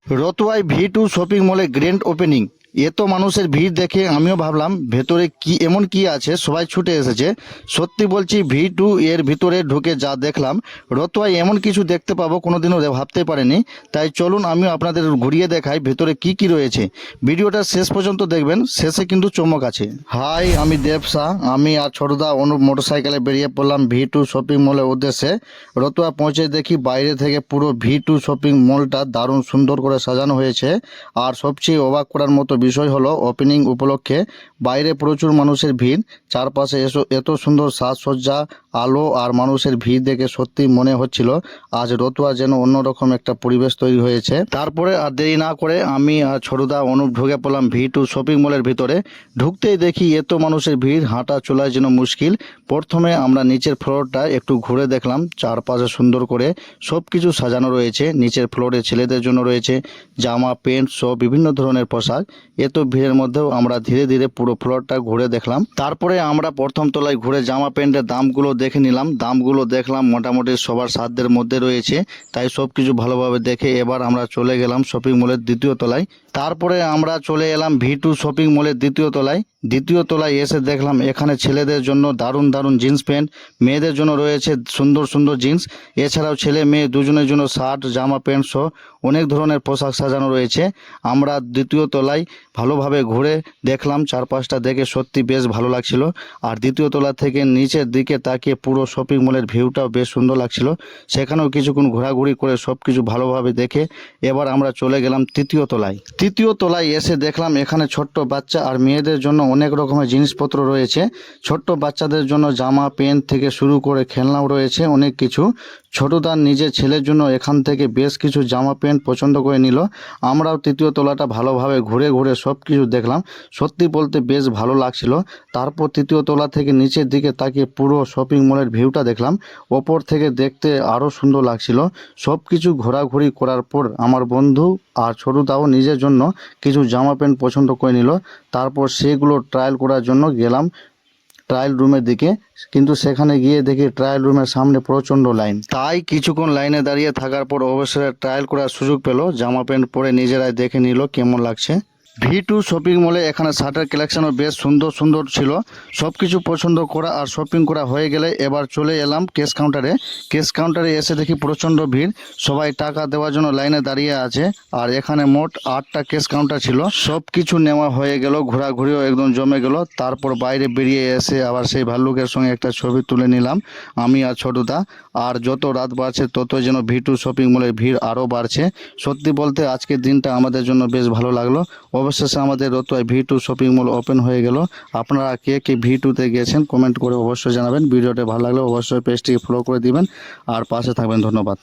রতুয়ায় ভি2 shopping মলে grand opening. এত মানুষের ভিড় দেখে আমিও ভাবলাম ভেতরে কি এমন কি আছে, সবাই ছুটে এসেছে। সত্যি বলছি, ভি2 এর ভিতরে ঢুকে যা দেখলাম, রতুয়ায় এমন কিছু দেখতে পাবো কোনোদিনও ভাবতে পারিনি। তাই চলুন আমিও আপনাদের ঘুরিয়ে দেখাই ভেতরে কি কি রয়েছে। ভিডিওটা শেষ পর্যন্ত দেখবেন, শেষে কিন্তু চমক আছে। হাই, আমি দেবসা। আমি আর ছোটদা অনুপ মোটরসাইকেলে বেরিয়ে পড়লাম ভি2 শপিং মলের উদ্দেশ্যে। রতুয়া পৌঁছে দেখি বাইরে থেকে পুরো ভি2 শপিং মলটা দারুণ সুন্দর করে সাজানো হয়েছে। আর সবচেয়ে অবাক করার মতো বিষয় হলো ওপেনিং উপলক্ষে বাইরে প্রচুর মানুষের ভিড়। চারপাশে এত সুন্দর সাজসজ্জা, আলো আর মানুষের ভিড় দেখে সত্যি মনে হচ্ছিল আজ রতুয়া যেন অন্যরকম একটা পরিবেশ তৈরি হয়েছে। তারপরে আর দেরি না করে আমি আর ছোটদা অনুপ ঢুকে পড়লাম ভি2 শপিং মলের ভিতরে। ঢুকতেই দেখি এত মানুষের ভিড়, হাঁটা চলার জন্য মুশকিল। প্রথমে আমরা নিচের ফ্লোরটা একটু ঘুরে দেখলাম। চারপাশে সুন্দর করে সব কিছু সাজানো রয়েছে। নিচের ফ্লোরে ছেলেদের জন্য রয়েছে জামা, প্যান্ট সহ বিভিন্ন ধরনের পোশাক। এত ভিড়ের মধ্যেও আমরা ধীরে ধীরে পুরো ফ্লোরটা ঘুরে দেখলাম। তারপরে আমরা প্রথম তলায় ঘুরে জামা প্যান্টের দামগুলো দেখে নিলাম। দামগুলো দেখলাম মোটামুটি সবার সাধ্যের মধ্যে রয়েছে। তাই সব কিছু ভালোভাবে দেখে এবার আমরা চলে গেলাম শপিং মলের দ্বিতীয় তলায়। তারপরে আমরা চলে এলাম ভি2 শপিং মলের দ্বিতীয় তলায়। দ্বিতীয় তলায় এসে দেখলাম এখানে ছেলেদের জন্য দারুণ দারুণ জিন্স প্যান্ট, মেয়েদের জন্য রয়েছে সুন্দর সুন্দর জিন্স। এছাড়াও ছেলে মেয়ে দুজনের জন্য শার্ট, জামা প্যান্ট সহ অনেক ধরনের পোশাক সাজানো রয়েছে। আমরা দ্বিতীয় তলায় ভালোভাবে ঘুরে দেখলাম। চারপাশটা দেখে সত্যি বেশ ভালো লাগছিল। আর দ্বিতীয় তলা থেকে নিচের দিকে তাকিয়ে পুরো শপিং মলের ভিউটাও বেশ সুন্দর লাগছিল। সেখানেও কিছুক্ষণ ঘোরাঘুরি করে সব কিছু ভালোভাবে দেখে এবার আমরা চলে গেলাম তৃতীয় তলায়। তৃতীয় তলায় এসে দেখলাম এখানে ছোট্ট বাচ্চা আর মেয়েদের জন্য অনেক রকমের জিনিসপত্র রয়েছে। ছোট্ট বাচ্চাদের জন্য জামা প্যান্ট থেকে শুরু করে খেলনাও রয়েছে অনেক কিছু। ছোটদার নিজের ছেলের জন্য এখান থেকে বেশ কিছু জামা প্যান্ট পছন্দ করে নিল। আমরাও তৃতীয় তলাটা ভালোভাবে ঘুরে ঘুরে সব কিছু দেখলাম। সত্যি বলতে বেশ ভালো লাগছিল। তারপর তৃতীয় তলা থেকে নিচের দিকে তাকিয়ে পুরো শপিং মলের ভিউটা দেখলাম। ওপর থেকে দেখতে আরও সুন্দর লাগছিল। সব কিছু ঘোরাঘুরি করার পর আমার বন্ধু আর ছোটদাও নিজের জন্য কিছু জামা প্যান্ট পছন্দ করে নিল। তারপর সেগুলো ট্রায়াল করার জন্য গেলাম ট্রায়াল রুমের দিকে। কিন্তু সেখানে গিয়ে দেখি ট্রায়াল রুমের সামনে প্রচণ্ড লাইন। তাই কিছুক্ষণ লাইনে দাঁড়িয়ে থাকার পর অবশ্যই ট্রায়াল করার সুযোগ পেল। জামা প্যান্ট পরে নিজেরাই দেখে নিল কেমন লাগছে। ভি2 শপিং মলে এখানে শার্টের কালেকশনও বেশ সুন্দর সুন্দর ছিল। সব কিছু পছন্দ করা আর শপিং করা হয়ে গেলে এবার চলে এলাম ক্যাশ কাউন্টারে। ক্যাশ কাউন্টারে এসে দেখি প্রচণ্ড ভিড়, সবাই টাকা দেওয়ার জন্য লাইনে দাঁড়িয়ে আছে। আর এখানে মোট 8টা ক্যাশ কাউন্টার ছিল। সব কিছু নেওয়া হয়ে গেল, ঘোরাঘুরিও একদম জমে গেল। তারপর বাইরে বেরিয়ে এসে আবার সেই ভাল্লুকের সঙ্গে একটা ছবি তুলে নিলাম আমি আর ছোটদা। আর যত রাত বাড়ছে তত যেন ভি2 শপিং মলের ভিড় আরও বাড়ছে। সত্যি বলতে আজকের দিনটা আমাদের জন্য বেশ ভালো লাগলো। অবশেষে আমাদের রতুয়ায় ভি2 শপিং মল ওপেন হয়ে গেল। আপনারা কে কে ভি2তে গেছেন কমেন্ট করে অবশ্যই জানাবেন। ভিডিওটা ভালো লাগলে অবশ্যই পেজটিকে ফলো করে দিবেন আর পাশে থাকবেন। ধন্যবাদ।